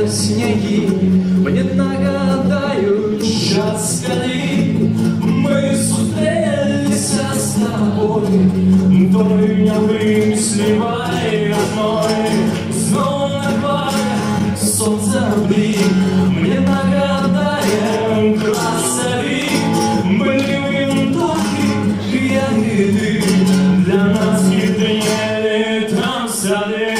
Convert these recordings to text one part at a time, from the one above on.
сняги мне нагадають час, коли ми зустрілися з тобою. Той невимсліває одной, знову набирає сонце блик. Мне нагадає красаві, были винтовки, я и ты, для нас хитрее там сады.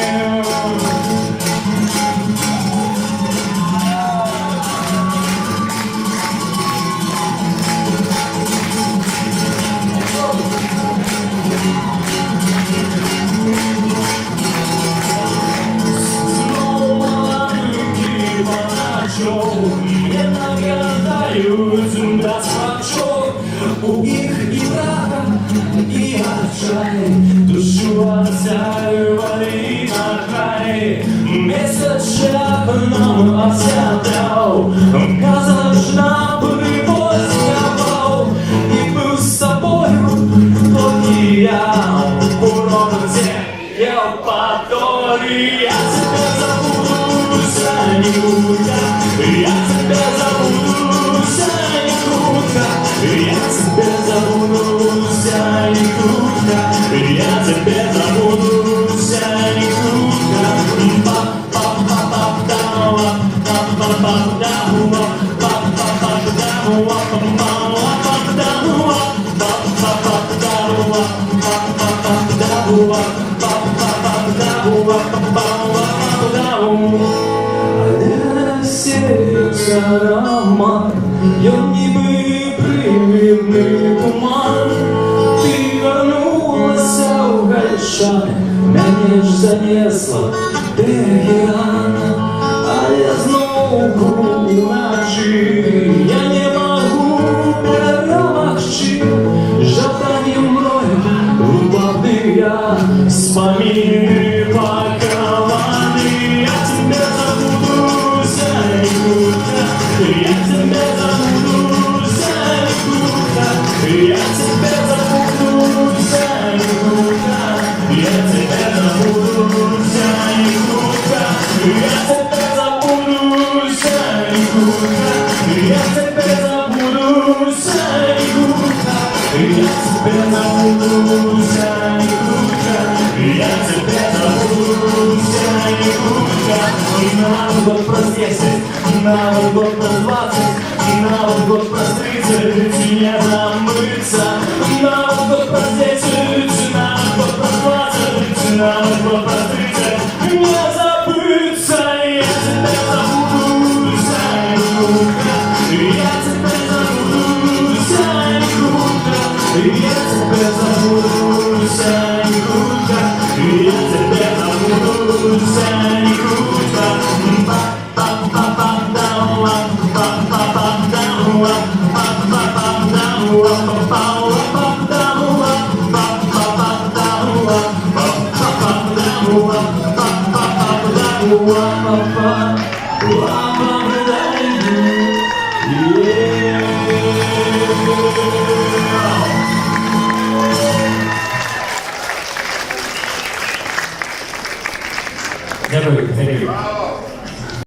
Мне нагадают досвачок, у их и праха, и отчай, душу отзывали на край. Месяц шаг нам осядал, казалось, нам привозил, и был с тобою только я, уроде, я который я тебя забуду никуда. Я тебя забудуся никуда, я тебя забудуся никуда, я тебя забудуся никуда. Роман, я ніби привідний туман. Ти вернулася в Гальшани, мене ж занесла в Тегеран, а я знову кругу ночі. Я не могу перемогти жадання мною глубоки я вспомины пакованы. Я тебя забудуся никуда, я тебя забудуся никуда, я тебя забудуся никуда, я тебя забудуся никуда, я тебя забудуся никуда, я тебя забудуся никуда, я тебя забудуся никуда, я тебя забудуся никуда. На год про 10, на год про 20, на год про 30 не забыться. На год про 10, на год про 20, на год про 30 не забыться. Я тебя забудуся никуда, я тебя забудуся никуда, я тебя забудуся никуда, я тебя забудуся никуда. Ba